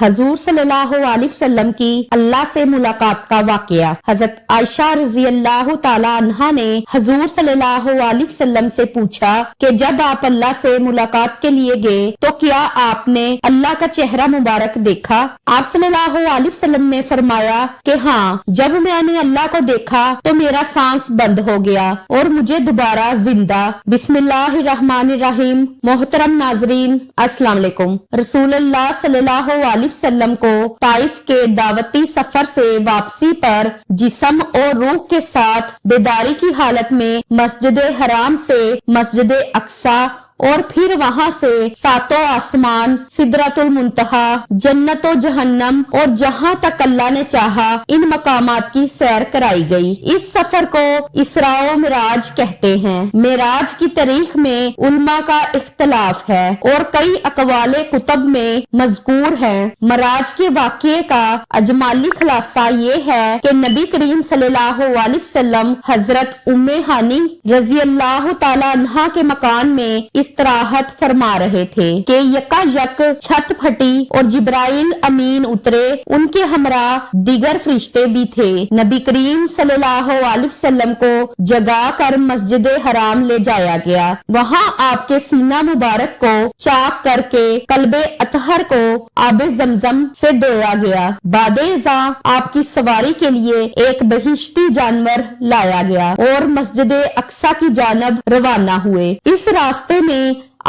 حضور صلی اللہ علیہ وسلم کی اللہ سے ملاقات کا واقعہ۔ حضرت عائشہ رضی اللہ تعالی عنہا نے حضور صلی اللہ علیہ وسلم سے پوچھا کہ جب آپ اللہ سے ملاقات کے لیے گئے تو کیا آپ نے اللہ کا چہرہ مبارک دیکھا؟ آپ صلی اللہ علیہ وسلم نے فرمایا کہ ہاں، جب میں نے اللہ کو دیکھا تو میرا سانس بند ہو گیا اور مجھے دوبارہ زندہ۔ بسم اللہ الرحمن الرحیم۔ محترم ناظرین، السلام علیکم۔ رسول اللہ صلی اللہ علیہ وسلم کو طائف کے دعوتی سفر سے واپسی پر جسم اور روح کے ساتھ بیداری کی حالت میں مسجد حرام سے مسجد اقصی اور پھر وہاں سے ساتوں آسمان، سدرۃ المنتہا، جنت و جہنم اور جہاں تک اللہ نے چاہا ان مقامات کی سیر کرائی گئی۔ اس سفر کو اسراء و معراج کہتے ہیں۔ معراج کی تاریخ میں علماء کا اختلاف ہے اور کئی اقوال کتب میں مذکور ہیں۔ معراج کے واقعے کا اجمالی خلاصہ یہ ہے کہ نبی کریم صلی اللہ علیہ وسلم حضرت ام ہانی رضی اللہ تعالی عنہا کے مکان میں استراحت فرما رہے تھے کہ یکا یک چھت پھٹی اور جبرائیل امین اترے، ان کے ہمراہ دیگر فرشتے بھی تھے۔ نبی کریم صلی اللہ علیہ وسلم کو جگا کر مسجد حرام لے جایا گیا۔ وہاں آپ کے سینہ مبارک کو چاک کر کے قلب اطہر کو آب زمزم سے دھویا گیا۔ بعد ازاں آپ کی سواری کے لیے ایک بہشتی جانور لایا گیا اور مسجد اقصی کی جانب روانہ ہوئے۔ اس راستے میں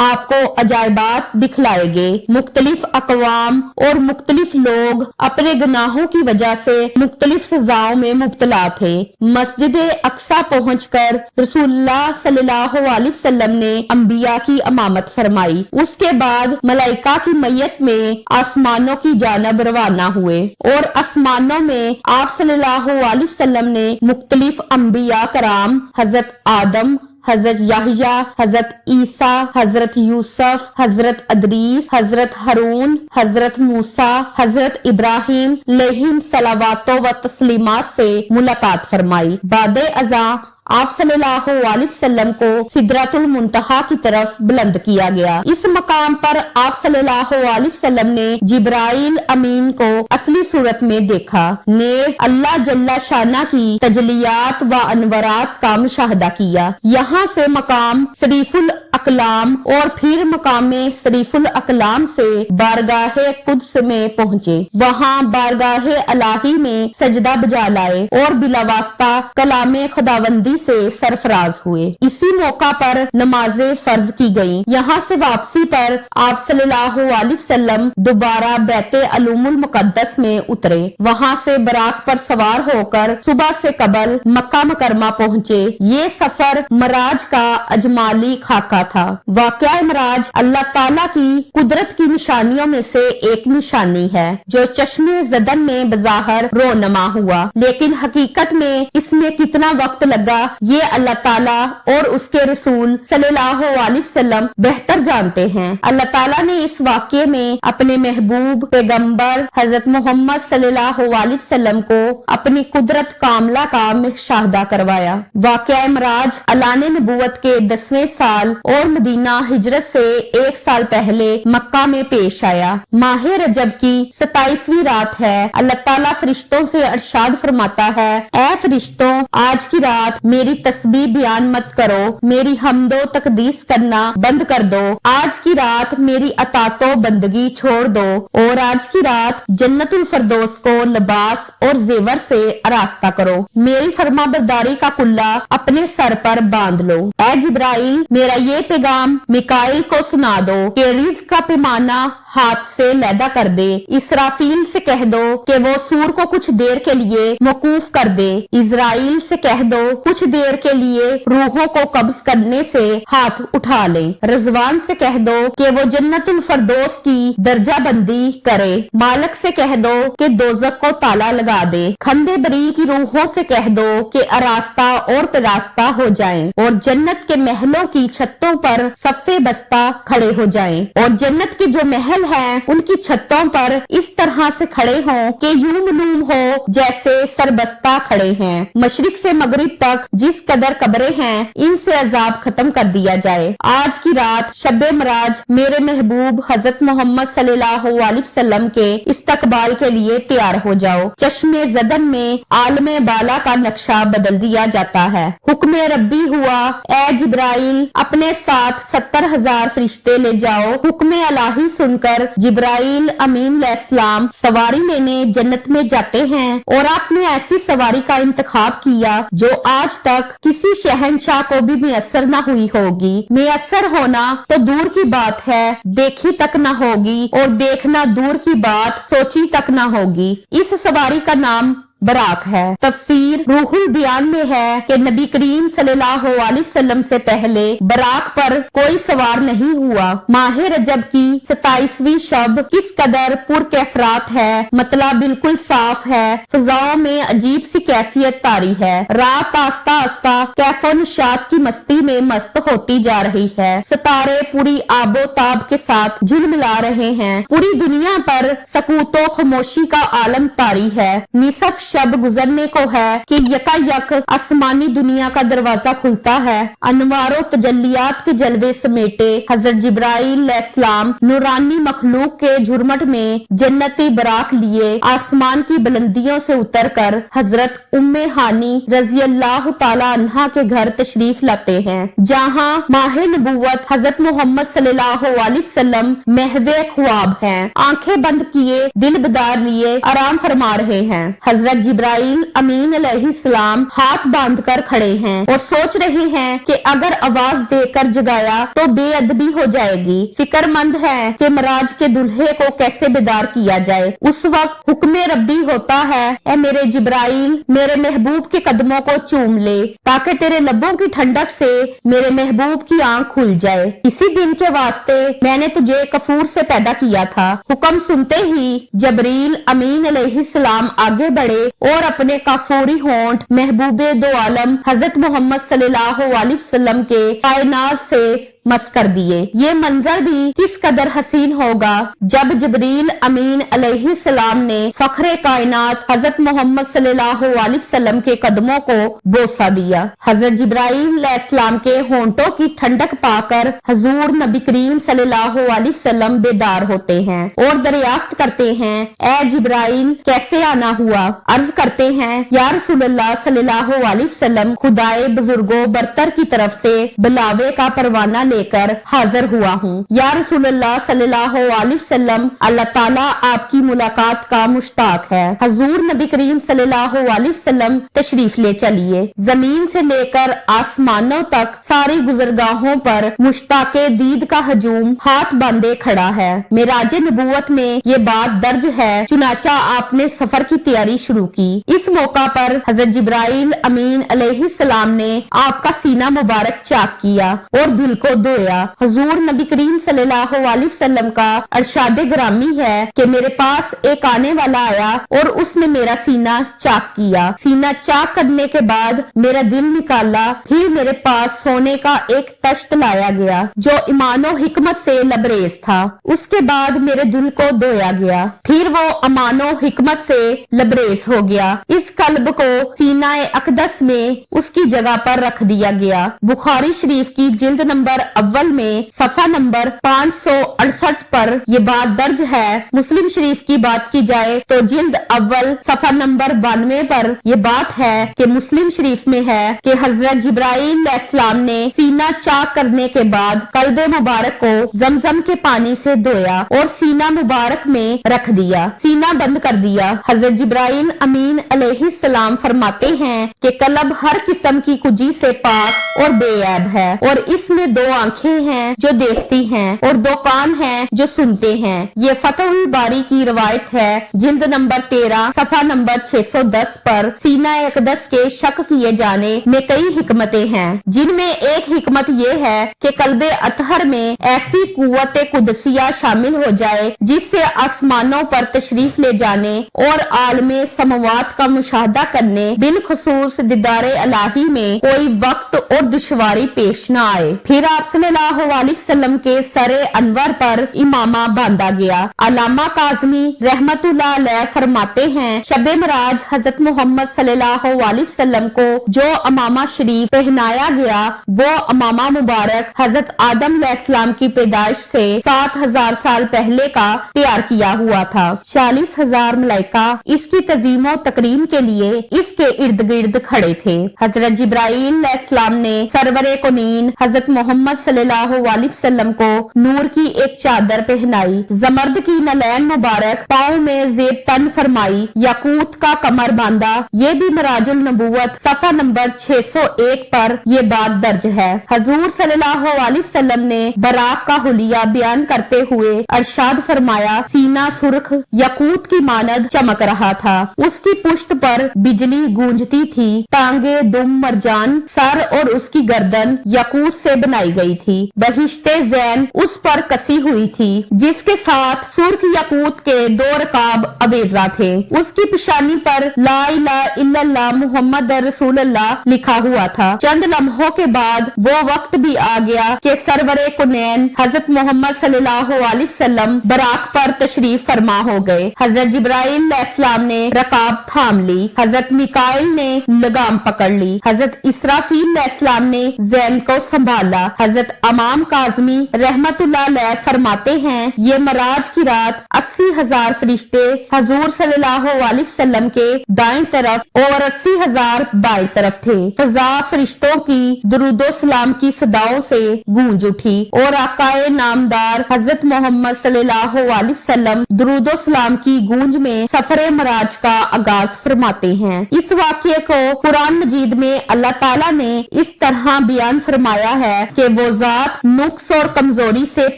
آپ کو عجائبات دکھلائے گئے۔ مختلف اقوام اور مختلف لوگ اپنے گناہوں کی وجہ سے مختلف سزاؤں میں مبتلا تھے۔ مسجد اقصی پہنچ کر رسول اللہ صلی اللہ علیہ وسلم نے انبیاء کی امامت فرمائی۔ اس کے بعد ملائکہ کی میت میں آسمانوں کی جانب روانہ ہوئے اور آسمانوں میں آپ صلی اللہ علیہ وسلم نے مختلف انبیاء کرام، حضرت آدم، حضرت یحییٰ، حضرت عیسیٰ، حضرت یوسف، حضرت ادریس، حضرت ہارون، حضرت موسیٰ، حضرت ابراہیم علیہم صلوات و تسلیمات سے ملاقات فرمائی۔ بعد ازاں آپ صلی اللہ علیہ وسلم کو سدرۃ المنتہا کی طرف بلند کیا گیا۔ اس مقام پر آپ صلی اللہ علیہ وسلم نے جبرائیل امین کو اصلی صورت میں دیکھا، نیز اللہ جل شانہ کی تجلیات و انوارات کا مشاہدہ کیا۔ یہاں سے مقام شریف الاقلام اور پھر مقام شریف الاقلام سے بارگاہ قدس میں پہنچے۔ وہاں بارگاہ الہی میں سجدہ بجا لائے اور بلا واسطہ کلام خداوندی سے سرفراز ہوئے۔ اسی موقع پر نماز فرض کی گئی۔ یہاں سے واپسی پر آپ صلی اللہ علیہ وسلم دوبارہ بیت علوم المقدس میں اترے۔ وہاں سے براق پر سوار ہو کر صبح سے قبل مکہ مکرمہ پہنچے۔ یہ سفر معراج کا اجمالی خاکہ تھا۔ واقعہ معراج اللہ تعالیٰ کی قدرت کی نشانیوں میں سے ایک نشانی ہے جو چشم زدن میں بظاہر رونما ہوا، لیکن حقیقت میں اس میں کتنا وقت لگا یہ اللہ تعالیٰ اور اس کے رسول صلی اللہ علیہ وسلم بہتر جانتے ہیں۔ اللہ تعالیٰ نے اس واقعے میں اپنے محبوب پیغمبر حضرت محمد صلی اللہ علیہ وسلم کو اپنی قدرت کاملہ کا مشاہدہ کروایا۔ واقعہ معراج اعلان نبوت کے 10ویں سال اور مدینہ ہجرت سے 1 سال پہلے مکہ میں پیش آیا۔ ماہ رجب کی 27ویں رات ہے۔ اللہ تعالیٰ فرشتوں سے ارشاد فرماتا ہے، اے فرشتوں، آج کی رات میری تسبیح بیان مت کرو، میری حمد و تقدیس کرنا بند کر دو۔ آج کی رات میری اطاعت و بندگی چھوڑ دو اور آج کی رات جنت الفردوس کو لباس اور زیور سے آراستہ کرو۔ میری فرما برداری کا کلہ اپنے سر پر باندھ لو۔ اے جبرائیل، میرا یہ پیغام میکائیل کو سنا دو کہ رزق کا پیمانہ ہاتھ سے لیدا کر دے۔ اسرافیل سے کہہ دو کہ وہ سور کو کچھ دیر کے لیے موقوف کر دے۔ اسرائیل سے کہہ دو کچھ دیر کے لیے روحوں کو قبض کرنے سے ہاتھ اٹھا لیں۔ رضوان سے کہہ دو کہ وہ جنت الفردوس کی درجہ بندی کرے۔ مالک سے کہہ دو کہ دوزخ کو تالا لگا دے۔ کھندے بری کی روحوں سے کہہ دو کہ آراستہ اور پیراستہ ہو جائیں اور جنت کے محلوں کی چھتوں پر صف بستہ کھڑے ہو جائیں، اور جنت کے جو محل महल हैं उनकी छतों पर इस तरह से खड़े हों कि यूं मालूम हो जैसे सरबस्ता खड़े हैं। मशरिक से मगरिब तक जिस कदर कब्रें हैं इनसे अजाब खत्म कर दिया जाए। आज की रात शब्बे मराज मेरे महबूब हजरत मोहम्मद सल्लल्लाहु अलैहि वसल्लम के इस्तकबाल के लिए तैयार हो जाओ। चश्मे जदन में आलमे बाला का नक्शा बदल दिया जाता है। हुक्म रब्बी हुआ, ए जिब्राइल अपने साथ 70,000 फरिश्ते ले जाओ। हुक्म अलाही सुनकर जिब्राइल अमीन अलैहिस्सलाम सवारी लेने जन्नत में जाते हैं और आपने ऐसी सवारी का इंतखाब किया जो आज तक किसी शहंशाह को भी मुयस्सर न हुई होगी। मुयस्सर होना तो दूर की बात है, देखी तक न होगी और देखना दूर की बात सोची तक न होगी। इस सवारी का नाम बराक है। तफसीर रूहुल बयान में है कि नबी करीम सल्लल्लाहु अलैहि वसल्लम से पहले बराक पर कोई सवार नहीं हुआ। माह रजब की 27वीं शब किस कदर पुरकैफरात है, मतलब बिल्कुल साफ है। फिजाओं में अजीब सी कैफियत तारी है। रात आस्ता आस्ता कैफो निशात की मस्ती में मस्त होती जा रही है। सितारे पूरी आबो ताब के साथ झिलमिला रहे हैं। पूरी दुनिया पर सकूतो खामोशी का आलम तारी है। निसफ शब गुजरने को है कि यकायक आसमानी दुनिया का दरवाजा खुलता है। अनवारो तजल्लियात के जलवे समेटे हजरत जिब्राइल अलैहिस्सलाम नूरानी मखलूक के झुरमट में जन्नती बराक लिए आसमान की बुलंदियों से उतरकर हजरत उम्मे हानी रजी अल्लाह ताला अन्हा के घर तशरीफ लाते हैं, जहां माह नबूवत हजरत मोहम्मद सल्लल्लाहु अलैहि वसल्लम महवे ख्वाब हैं। आंखें बंद किए दिल बेदार लिए आराम फरमा रहे हैं। हजरत जिब्राइल अमीन अलैहिस्सलाम हाथ बांधकर खड़े हैं और सोच रहे हैं कि अगर आवाज देकर जगाया तो बेअदबी हो जाएगी। फिक्रमंद है कि मराज के दुल्हे को कैसे बेदार किया जाए। उस वक्त हुक्म रब्बी होता है, ए मेरे जिब्राइल मेरे महबूब के कदमों को चूम ले ताकि तेरे लबों की ठंडक से मेरे महबूब की आंख खुल जाए। इसी दिन के वास्ते मैंने तुझे कफूर से पैदा किया था। हुक्म सुनते ही जबरील अमीन अलैहिस्सलाम आगे बढ़े और अपने काफूरी होंठ महबूबे दो आलम हजरत मोहम्मद सल्लल्लाहु अलैहि वसल्लम के कायनात से मस कर दिए। ये मंजर भी किस कदर हसीन होगा जब जबरील अमीन अलैहिस्सलाम ने फखरे कायनात हजरत मोहम्मद सल्लल्लाहु अलैहि वसल्लम के कदमों को बोसा दिया। हजरत जिब्राइल अलैहिस्सलाम के होंठों की ठंडक पाकर हजूर नबी करीम सल्लल्लाहु अलैहि वसल्लम बेदार होते हैं और दरियाफ्त करते हैं, ए जिब्राइल कैसे आना हुआ? अर्ज करते हैं, या रसूलुल्लाह सल्लल्लाहु अलैहि वसल्लम खुदाए बुजुर्गों बरतर की तरफ से बुलावे का परवाना लेकर हाजिर हुआ हूँ। या रसूलुल्लाह सल्लल्लाहु अलैहि वसल्लम अल्लाह ताला आपकी मुलाकात का मुश्ताक है। हजूर नबी करीम सल्लल्लाहु अलैहि वसल्लम तशरीफ ले चलिए। जमीन से लेकर आसमानों तक सारी गुजरगाहों पर मुश्ताके दीद का हजूम हाथ बांधे खड़ा है। मेराज नबूवत में ये बात दर्ज है, चुनाचा आपने सफर की तैयारी शुरू की। इस मौका पर हजरत जिब्राइल अमीन अलैहिस्सलाम ने आपका सीना मुबारक चाक किया और दिल को धोया। हुजूर नबी करीम सल्लल्लाहु अलैहि वसल्लम का अरशाद ग्रामी है कि मेरे पास एक आने वाला आया और उसने मेरा सीना चाक किया। सीना चाक करने के बाद मेरा दिल निकाला, फिर मेरे पास सोने का एक तश्त लाया गया जो ईमानो हिकमत से लबरेज था। उसके बाद मेरे दिल को धोया गया, फिर वो अमानो हिकमत से लबरेज हो गया। इस कल्ब को सीना अकदस में उसकी जगह पर रख दिया गया। बुखारी शरीफ की जिल्द नंबर अव्वल में सफा नंबर 568 पर ये बात दर्ज है। मुस्लिम शरीफ की बात की जाए तो जिल्द अव्वल सफा नंबर 92 पर ये बात है कि मुस्लिम शरीफ में है कि हजरत जिब्राइल अलैहिस्सलाम ने सीना चाक करने के बाद कल्बे मुबारक को जमजम के पानी से धोया और सीना मुबारक में रख दिया, सीना बंद कर दिया। हजरत जिब्राइल अमीन अलैहिस्सलाम फरमाते हैं कि कल्ब हर किस्म की कुजी से पाक और बेऐब है और इसमें दो आंखें हैं जो देखती हैं और दो कान हैं जो सुनते हैं। ये फतहुल बारी की रवायत है, जिल्द नंबर 13 सफा नंबर 610 पर। सीना अक़दस के शक किए जाने में कई हिकमतें हैं, जिनमें एक हिकमत ये है कि कल्बे अतहर में ऐसी कुव्वत कुदसिया शामिल हो जाए जिससे आसमानों पर तशरीफ ले जाने और आलमे समवात का मुशाहदा करने बिलखुसूस दीदारे इलाही में कोई वक्त और दुश्वारी पेश न आए। फिर आप सल्लल्लाहु अलैहि वसल्लम के सरे अनवर पर इमामा बांधा गया। अल्लामा काज़मी रहमतुल्लाह अलैह फरमाते हैं, शबे मराज हजरत मोहम्मद सल्लल्लाहु अलैहि वसल्लम को जो अमामा शरीफ पहनाया गया वो अमामा मुबारक हजरत आदम अलैहिस्सलाम की पैदाइश से 7000 साल पहले का तैयार किया हुआ था। 40,000 मलाइका इसकी तजीमो तकरीम के लिए इसके इर्द गिर्द खड़े थे। हजरत जिब्राइल अलैहिस्सलाम ने सरवरे कुनीन हजरत मोहम्मद सल्लल्लाहु अलैहि वसल्लम को नूर की एक चादर पहनाई, जमर्द की नलैन मुबारक पाँव में जेब तन फरमाई, याकूत का कमर बांधा। ये भी मराजुल नबूवत सफा नंबर 601 पर ये बात दर्ज है। हजूर सल्लल्लाहु अलैहि वसल्लम ने बराक का हुलिया बयान करते हुए अरशाद फरमाया, सीना सुर्ख याकूत की मानद चमक रहा था, उसकी पुष्ट पर बिजली गूंजती थी, टांगे दुम मरजान, सर और उसकी गर्दन याकूत से बनाई गई थी, बहिश्ते ज़ैन उस पर कसी हुई थी जिसके साथ सुर्ख याकूत के 2 रकाब अवेजा थे। उसकी पेशानी पर ला इलाहा इल्लल्लाह मुहम्मद रसूलुल्लाह लिखा हुआ था। चंद लम्हों के बाद वो वक्त भी आ गया कि सरवरे कुनैन हजरत मोहम्मद सल्लल्लाहु अलैहि वसल्लम बराक पर तशरीफ फरमा हो गए। हजरत जिब्राइल अलैहिस्सलाम ने रकाब थाम ली, हजरत मिकाइल ने लगाम पकड़ ली, हजरत इसराफील अलैहिस्सलाम ने ज़ैन को संभाला। हजरत इमाम काज़मी रहमतुल्लाह अलैह फरमाते हैं, ये मराज की रात 80,000 फरिश्ते हजूर सल्लल्लाहु अलैहि वसल्लम के दाएं तरफ और 80,000 बाएं तरफ थे। फजा फरिश्तों की दुरूदो सलाम की सदाओं से गूंज उठी और आकाए नामदार हजरत मोहम्मद सल्लल्लाहु अलैहि वसल्लम दुरूदो सलाम की गूंज में सफरे मराज का आगाज फरमाते हैं। इस वाक़ये को कुरान मजीद में अल्लाह ताला ने इस तरह बयान फरमाया है कि वो जात नुक्स और कमजोरी से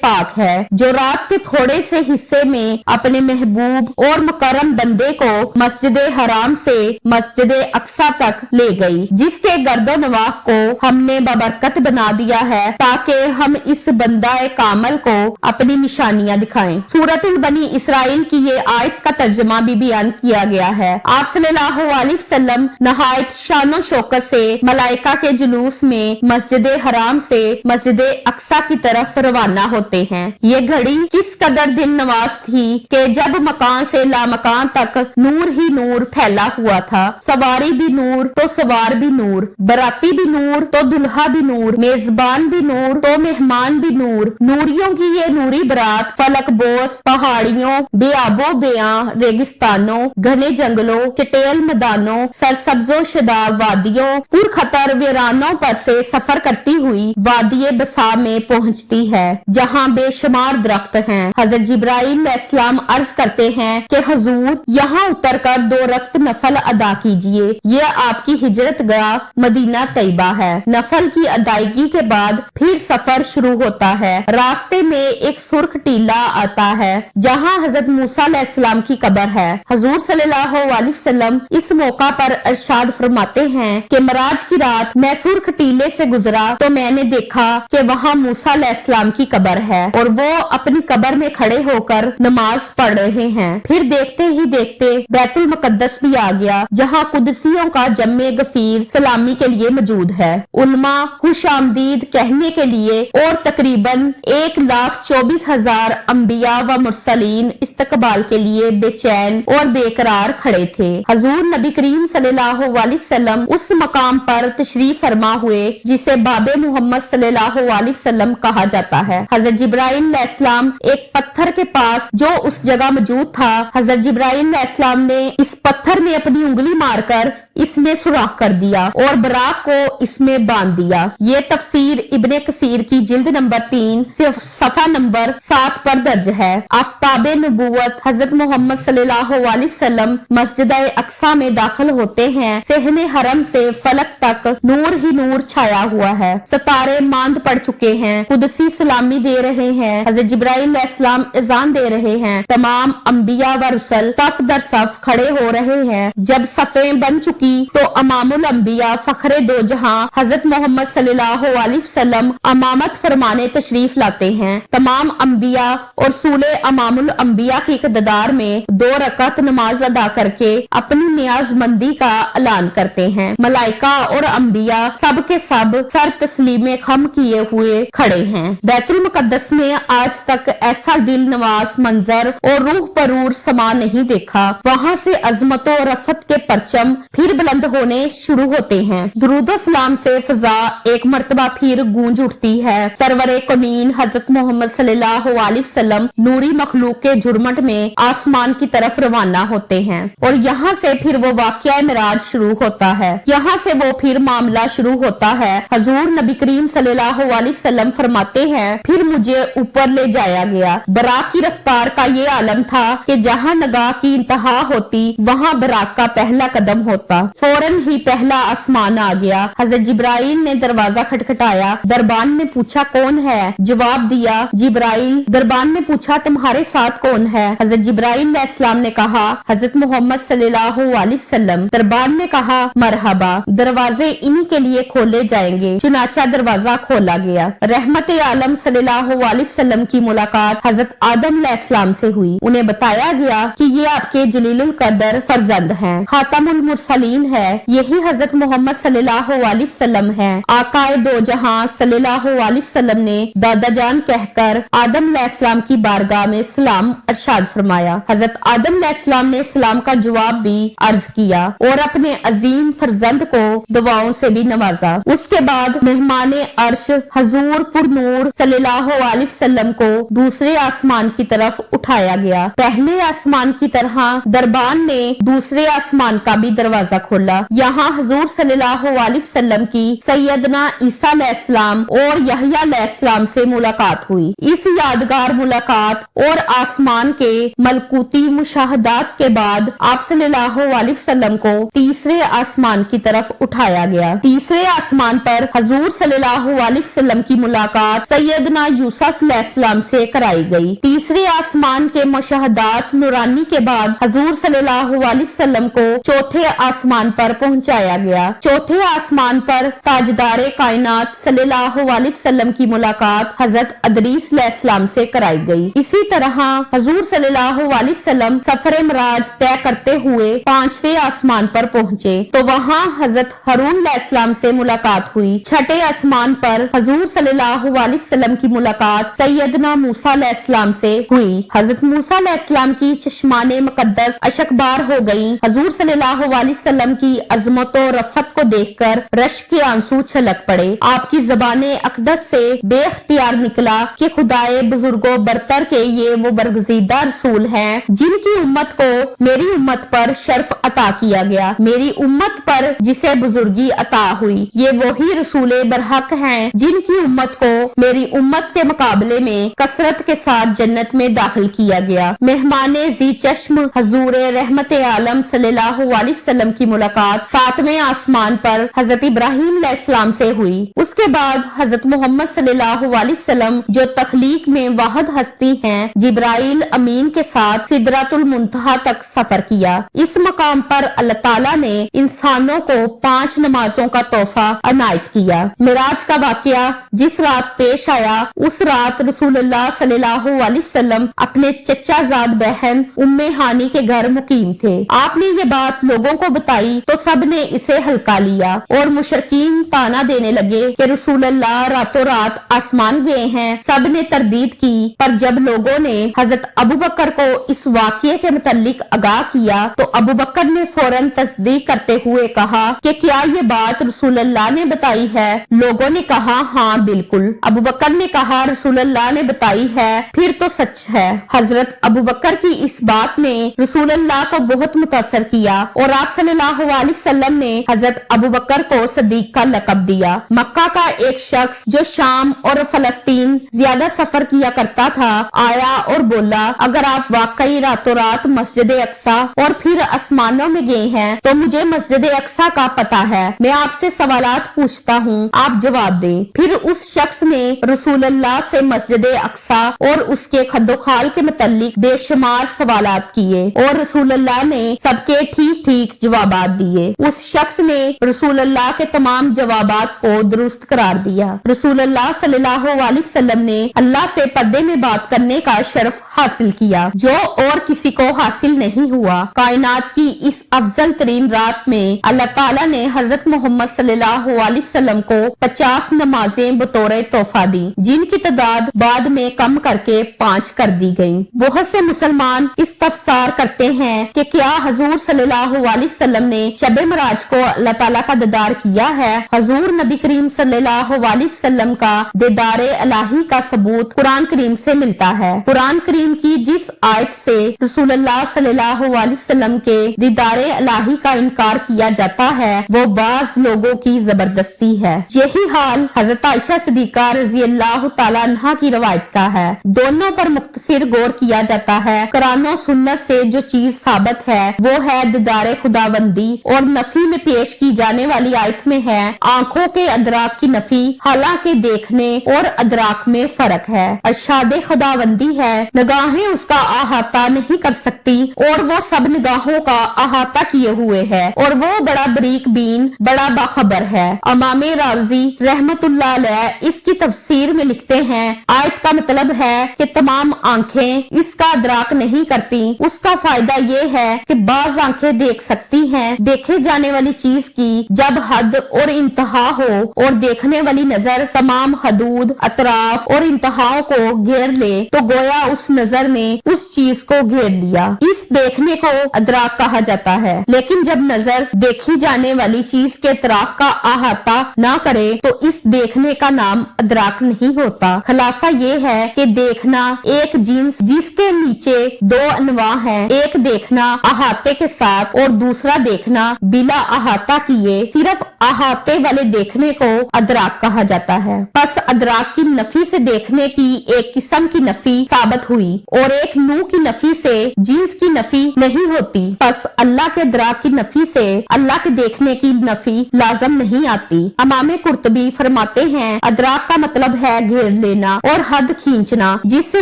पाक है जो रात के थोड़े से हिस्से में अपने महबूब और मुकर्रम बंदे को मस्जिद हराम से मस्जिद अक्सा तक ले गई, जिसके गर्दो नवाह को हमने बबरकत बना दिया है ताकि हम इस बंदा कामल को अपनी निशानियां दिखाएं। सूरतुल बनी इसराइल की ये आयत का तर्जमा भी बयान किया गया है। आप सल्लल्लाहु अलैहि वसल्लम नहायत शानो शौकत से मलाइका के जुलूस में मस्जिद हराम से मस्जिद अक्सा की तरफ रवाना होते हैं। ये घड़ी किस कदर दिल नवाज थी कि जब मकान से लामकान तक नूर ही नूर फैला हुआ था। सवारी भी नूर तो सवार भी नूर, बराती भी नूर तो दुल्हा भी नूर, मेजबान भी नूर तो मेहमान भी नूर। नूरियों की ये नूरी बरात फलक बोस पहाड़ियों, बेआबो बेयां रेगिस्तानों, घने जंगलों, चटेल मैदानों, सरसब्जो शदाब वादियों, पुरखतर वीरानों पर से सफर करती हुई वादिये बसा में पहुंचती है जहां बेशुमार दरख्त हैं। हजरत जिब्राइल अलैहिस्सलाम अर्ज करते हैं कि हुजूर यहाँ उतरकर 2 रक्त नफल अदा कीजिए। ये आपकी हिजरत गाह मदीना तैयबा है। नफल की अदायगी के बाद फिर सफर शुरू होता है। रास्ते में एक सुर्ख टीला आता है जहाँ हजरत मूसा अलैहिस्सलाम की कब्र है। हजूर सल्लल्लाहु अलैहि वसल्लम इस मौका पर इरशाद फरमाते हैं कि मराज की रात मैं सुर्ख टीले से गुजरा तो मैंने देखा कि वहाँ मूसा अलैहिस्सलाम की कब्र है और वो अपनी कब्र में खड़े होकर नमाज पढ़ रहे हैं। फिर देखते ही देखते बैतुल मुकद्दस भी आ गया जहाँ कुदसियों का जम्मे गफीर सलामी के लिए मौजूद है। उलमा खुश आमदीद कहने के लिए और तकरीबन 1,24,000 अंबिया व मुरसलीन इस्तकबाल के लिए बेचैन और बेकरार खड़े थे। हजूर नबी करीम सल्लल्लाहु अलैहि वसल्लम उस मकाम पर तशरीफ फरमा हुए जिसे बाबे मोहम्मद सल्लल्लाहु अलैहि वसल्लम कहा जाता है। हजरत जिब्राइल अलैहिस्सलाम एक पत्थर के पास जो उस जगह मौजूद था, हजरत जिब्राइल अलैहिस्सलाम ने इस पत्थर में अपनी उंगली मारकर इसमें सुराख कर दिया और बराक को इसमें बांध दिया। ये तफसीर इब्ने कसीर की जिल्द नंबर 3 से सफा नंबर 7 पर दर्ज है। आफ्ताबे नबूवत हजरत मोहम्मद सल्लल्लाहु अलैहि वसल्लम मस्जिद अक्सा में दाखिल होते हैं। सहने हरम से फलक तक नूर ही नूर छाया हुआ है। सितारे मांद पड़ चुके हैं। कुदसी सलामी दे रहे हैं। हजरत जिब्राइल अलैहिस्सलाम अज़ान दे रहे हैं। तमाम अंबिया व रुसल सफ दर सफ खड़े हो रहे हैं। जब सफ़ें बन चुकी की तो अमामुल अंबिया फखरे दो जहां हजरत मोहम्मद सल्लल्लाहु अलैहि वसल्लम अमामत फरमाने तशरीफ लाते हैं। तमाम अंबिया और सूले अमामुल अंबिया की इक़्तिदार में 2 रकात नमाज अदा करके अपनी नियाजमंदी का ऐलान करते हैं। मलाइका और अंबिया सब के सब सर तस्लीमे खम किए हुए खड़े हैं। बैतुल मुकद्दस में आज तक ऐसा दिल नवाज मंजर और रूह परूर समा नहीं देखा। वहाँ से अजमतों और रफत के परचम फिर बुलंद होने शुरू होते हैं। दुरूदो सलाम से फजा एक मर्तबा फिर गूंज उठती है। सरवरे कुनीन हजरत मोहम्मद सल्लल्लाहु अलैहि वसल्लम नूरी मखलूक के जुर्मट में आसमान की तरफ रवाना होते हैं और यहाँ से फिर वो वाक़या मिराज शुरू होता है। यहाँ से वो फिर मामला शुरू होता है। हजूर नबी करीम सल्लल्लाहु अलैहि वसल्लम फरमाते हैं, फिर मुझे ऊपर ले जाया गया। बराक की रफ्तार का ये आलम था कि जहाँ नगाह की इंतहा होती वहाँ बराक का पहला कदम होता। फौरन ही पहला आसमान आ गया। हजरत जिब्राइल ने दरवाजा खटखटाया। दरबान ने पूछा कौन है? जवाब दिया जिब्राइल। दरबान ने पूछा तुम्हारे साथ कौन है? हजरत जिब्राइल अलैहिस्सलाम ने कहा हजरत मोहम्मद सल्लल्लाहु अलैहि वसल्लम। दरबान ने कहा मरहबा, दरवाजे इन्हीं के लिए खोले जाएंगे। चुनाचा दरवाजा खोला गया। रहमत आलम सल्लल्लाहु अलैहि वसल्लम की मुलाकात हजरत आदम अलैहिस्सलाम से हुई। उन्हें बताया गया कि ये आपके जलीलुल कदर फर्जंद हैं, खातमुल मुरसलीन है। यही हजरत मोहम्मद सल्लल्लाहु अलैहि वसल्लम है। आकाए दो जहां सल्लल्लाहु अलैहि वसल्लम ने दादा जान कहकर आदम अलैहिस्सलाम की बारगाह में सलाम अरशाद फरमाया। हजरत आदम अलैहिस्सलाम ने सलाम का जवाब भी अर्ज किया और अपने अजीम फर्जंद को दुआओं से भी नवाजा। उसके बाद मेहमाने अर्श हजूर पुरनूर सल्लल्लाहु अलैहि वसल्लम को दूसरे आसमान की तरफ उठाया गया। पहले आसमान की तरह दरबान ने दूसरे आसमान का भी दरवाजा खोला। यहाँ हजूर सल्लल्लाहु अलैहि वसल्लम की सैयदना ईसा अलैहिस्सलाम और यहया अलैहिस्सलाम से मुलाकात हुई। इस यादगार मुलाकात और आसमान के मलकूती मुशाहदात के बाद आप सल्लल्लाहु अलैहि वसल्लम को तीसरे आसमान की तरफ उठाया गया। तीसरे आसमान पर हजूर सल्लल्लाहु अलैहि वसल्लम की मुलाकात सैयदना यूसुफ अलैहिस्सलाम से कराई गई। तीसरे आसमान के मुशाहदात नूरानी के बाद हजूर सल्लल्लाहु अलैहि वसल्लम को चौथे आसमान पर पहुंचाया गया। चौथे आसमान पर ताजदारे कायनात सल्लल्लाहु अलैहि वसल्लम की मुलाकात हजरत अदरीस अलैहिस्सलाम से कराई गई। इसी तरह हजूर सल्लल्लाहु अलैहि वसल्लम सफरे मराज तय करते हुए 5वें आसमान पर पहुँचे तो वहाँ हजरत हारून अलैहिस्सलाम से मुलाकात हुई। छठे आसमान पर हजूर सल्लल्लाहु अलैहि वसल्लम की मुलाकात सैयदना मूसा अलैहिस्सलाम से हुई। हजरत मूसा अलैहिस्सलाम की चश्माने मुकद्दस अशकबार हो गयी। हजूर सल्लल्लाहु अलैहि वसल्लम की अजमत और रफ़त को देखकर रश के आंसू छलक पड़े। आपकी ज़बाने अक़दस से बेख्तियार निकला कि खुदाए बुजुर्गो बरतर के ये वो बरगज़ीदा रसूल हैं जिनकी उम्मत को मेरी उम्मत पर शर्फ अता किया गया, मेरी उम्मत पर जिसे बुजुर्गी अता हुई। ये वही रसूले बरहक हैं जिनकी उम्मत को मेरी उम्मत के मुकाबले में कसरत के साथ जन्नत में दाखिल किया गया। मेहमाने जी चश्म हजूर रहमत आलम सल्लल्लाहु अलैहि वसल्लम की मुलाकात 7वें आसमान पर हजरत इब्राहिम अलैहिस्सलाम से हुई। उसके बाद हजरत मोहम्मद सल्लल्लाहु अलैहि वसल्लम जो तख्लीक में वाहिद हस्ती हैं, जिब्राइल अमीन के साथ सिदरतुल मुंतहा तक सफर किया। इस मकाम पर अल्लाह ताला ने इंसानों को 5 नमाजों का तोहफा अनायत किया। मिराज का वाकया जिस रात पेश आया उस रात रसूलुल्लाह सल्लल्लाहु अलैहि वसल्लम अपने चचा जाद बहन उम्मे हानी के घर मुकीम थे। आपने ये बात लोगों को बताई तो सब ने इसे हल्का लिया और मुशरकीन ताना देने लगे कि रसूलुल्लाह रातों रात आसमान गए हैं। सब ने तरदीद की, पर जब लोगों ने हजरत अबू बकर को इस वाक़ये के मुतालिक आगाह किया तो अबू बकर ने फौरन तस्दीक करते हुए कहा कि क्या ये बात रसूलुल्लाह ने बताई है? लोगों ने कहा हाँ बिल्कुल। अबू बकर ने कहा रसूलुल्लाह ने बताई है, फिर तो सच है। हजरत अबू बकर की इस बात ने रसूलुल्लाह को बहुत मुतासर किया और आप सल्लल्लाहु अलैहि वसल्लम ने हजरत अबू बकर को सदीक का लक़ब दिया। मक्का का एक शख्स जो शाम और फलस्तीन ज्यादा सफर किया करता था आया और बोला, अगर आप वाकई रातों रात मस्जिद अक्सा और फिर आसमानों में गए हैं तो मुझे मस्जिद अक्सा का पता है, मैं आपसे सवालात पूछता हूँ, आप जवाब दें। फिर उस शख्स ने रसूलुल्लाह से मस्जिद अक्सा और उसके खद्दोखाल के मुतालिक बेशुमार सवालात किए और रसूलुल्लाह ने सबके ठीक ठीक जवाब जवाबात दिए। उस शख्स ने रसूल अल्लाह के तमाम जवाबात को दुरुस्त करार दिया। रसूल अल्लाह सल्लल्लाहु अलैहि वसल्लम ने अल्लाह से पर्दे में बात करने का शर्फ हासिल किया जो और किसी को हासिल नहीं हुआ। कायनात की इस अफजल तरीन रात में अल्लाह ताला ने हजरत मोहम्मद सल्लल्लाहु अलैहि वसल्लम को 50 नमाजें बतौर तोहफा दी, जिनकी तादाद बाद में कम करके 5 कर दी गयी। बहुत से मुसलमान इस्तफसार करते हैं कि क्या हजूर सल्लल्लाहु अलैहि वसल्लम ने शब मराज को अल्लाह ताला का दीदार किया है। हजूर नबी करीम सल्लल्लाहु अलैहि वसल्लम का दीदार इलाही का सबूत कुरान करीम से मिलता है। कुरान करीम की जिस आयत से रसूलुल्लाह सल्लल्लाहु अलैहि वसल्लम के दीदार इलाही का इनकार किया जाता है वो बाज लोगों की जबरदस्ती है। यही हाल हजरत आयशा सिद्दीका रज़ी अल्लाह तआला अन्हा की रवायत का है। दोनों पर मुख्तसर गौर किया जाता है। कुरान और सुन्नत से जो चीज साबित है वो है दीदार खुदाबंदी, और नफी में पेश की जाने वाली आयत में है आंखों के अदराक की नफी, हालांकि देखने और अदराक में फर्क है। अरशाद खुदाबंदी है निगाहें उसका अहाता नहीं कर सकती और वो सब निगाहों का अहाता किए हुए है, और वो बड़ा बरीक बीन बड़ा बाखबर है। इमाम राजी रहमतुल्लाह अलैह इसकी तफसीर में लिखते हैं आयत का मतलब है कि तमाम आंखें इसका अदराक नहीं करती। उसका फायदा ये है कि बाज आंखें देख सकती हैं देखे जाने वाली चीज की जब हद और इंतहा हो, और देखने वाली नजर तमाम हदूद अतराफ और इंतहाओं को घेर ले तो गोया उस नजर ने उस चीज को घेर लिया। इस देखने को अदराक कहा जाता है। लेकिन जब नजर देखी जाने वाली चीज के अतराफ का अहाता न करे तो इस देखने का नाम अदराक नहीं होता। खलासा ये है कि देखना एक जिन्स जिसके नीचे 2 अनवा हैं, एक देखना अहाते के साथ और दूसरा देखना बिला अहाता किए। सिर्फ अहाते वाले देखने को अदराक कहा जाता है। बस अदराक की नफी से देखने की एक किस्म की नफी साबित हुई और एक नू की नफी से जिन्स की नफी नहीं होती। बस अल्लाह के अदराक की नफी से अल्लाह के देखने की नफी लाजम नहीं आती। इमाम कुर्तुबी फरमाते हैं अदराक का मतलब है घेर लेना और हद खींचना जिससे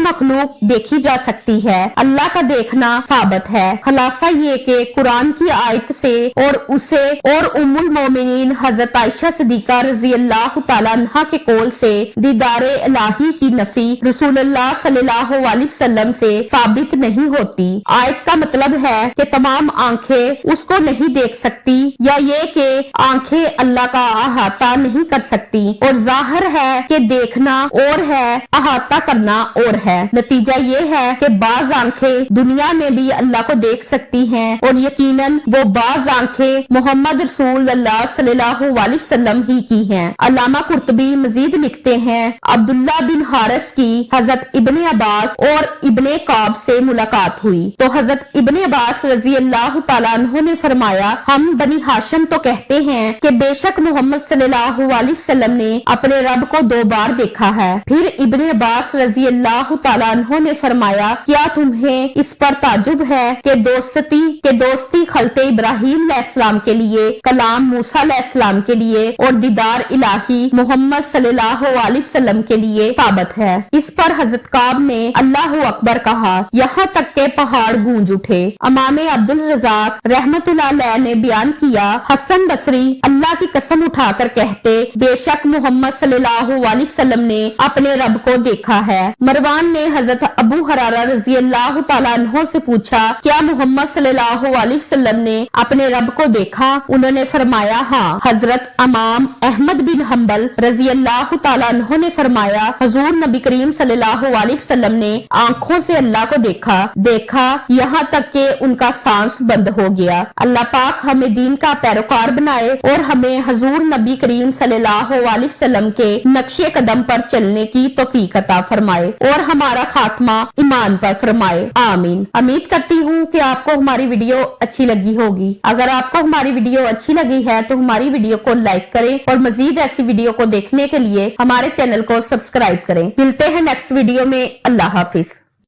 मखलूक देखी जा सकती है। अल्लाह का देखना साबित है। खलासा ये कि कुरान की आयत से और उसे और उम्मुल मोमिनीन हजरत आयशा सिद्दीका रज़ी अल्लाह तआला अन्हा के कौल से दीदार इलाही की नफी रसूलुल्लाह सल्लल्लाहु अलैहि वसल्लम से साबित नहीं होती। आयत का मतलब है कि तमाम आंखें उसको नहीं देख सकती, या ये कि आंखें अल्लाह का अहाता नहीं कर सकती। और जाहिर है कि देखना और है अहाता करना और है। नतीजा ये है कि बाज आंखें दुनिया में भी अल्लाह को देख सकती हैं और यकीनन वो बाज आंखें मोहम्मद रसूलुल्लाह सल्लल्लाहु अलैहि वसल्लम ही की हैं। अल्लामा कुर्तुबी मजीद लिखते हैं अब्दुल्ला बिन हारिस की हजरत इब्ने अब्बास और इब्ने काब से मुलाकात हुई तो हजरत इब्ने अब्बास रजी अल्लाह तआला अन्हु ने फरमाया हम बनी हाशिम तो कहते हैं कि बेशक मोहम्मद सल्लल्लाहु अलैहि वसल्लम ने अपने रब को 2 बार देखा है। फिर इब्ने अब्बास रजी अल्लाह तआला अन्हु ने फरमाया क्या तुम्हें इस पर ताजुब है कि दोस्ती खलते इब्राहिम अलैहिस्सलाम के लिए, कलाम मूसा अलैहिस्सलाम के लिए और दीदार इलाही मोहम्मद सल्लल्लाहु अलैहि वसल्लम के लिए साबित है। इस पर हजरत काब ने अल्लाह अकबर कहा, यहाँ तक के पहाड़ गूंज उठे। इमाम अब्दुल रज़ाक रहमतुल्लाह अलैह ने बयान किया हसन बसरी अल्लाह की कसम उठाकर कहते बेशक मोहम्मद सल्लल्लाहु अलैहि वसल्लम ने अपने रब को देखा है। मरवान ने हजरत अबू हुरैरा रज़ी अल्लाह तआला अन्हु से पूछा क्या मोहम्मद सल्लल्लाहु अलैहि वसल्लम ने अपने रब को देखा? उन्होंने फरमाया हाँ। हजरत इमाम अहमद बिन हम्बल रज़ी अल्लाह तआला अन्हु ने फरमाया हुजूर नबी करीम सल्लल्लाहु अलैहि वसल्लम ने आंखों से अल्लाह को देखा यहाँ तक के उनका सांस बंद हो गया। अल्लाह पाक हमें दीन का पैरोकार बनाए और हमें हुजूर नबी करीम सल्लल्लाहु अलैहि वसल्लम के नक्शे कदम पर चलने की तौफीक अता फरमाए और हमारा खात्मा ईमान पर फरमाए। आमीन। उम्मीद करती हूँ कि आपको हमारी वीडियो अच्छी लगी होगी। अगर आपको हमारी वीडियो अच्छी लगी है तो हमारी वीडियो को लाइक करें और मजीद ऐसी वीडियो को देखने के लिए हमारे चैनल को सब्सक्राइब करें। मिलते हैं नेक्स्ट वीडियो में। अल्लाह हाफिज।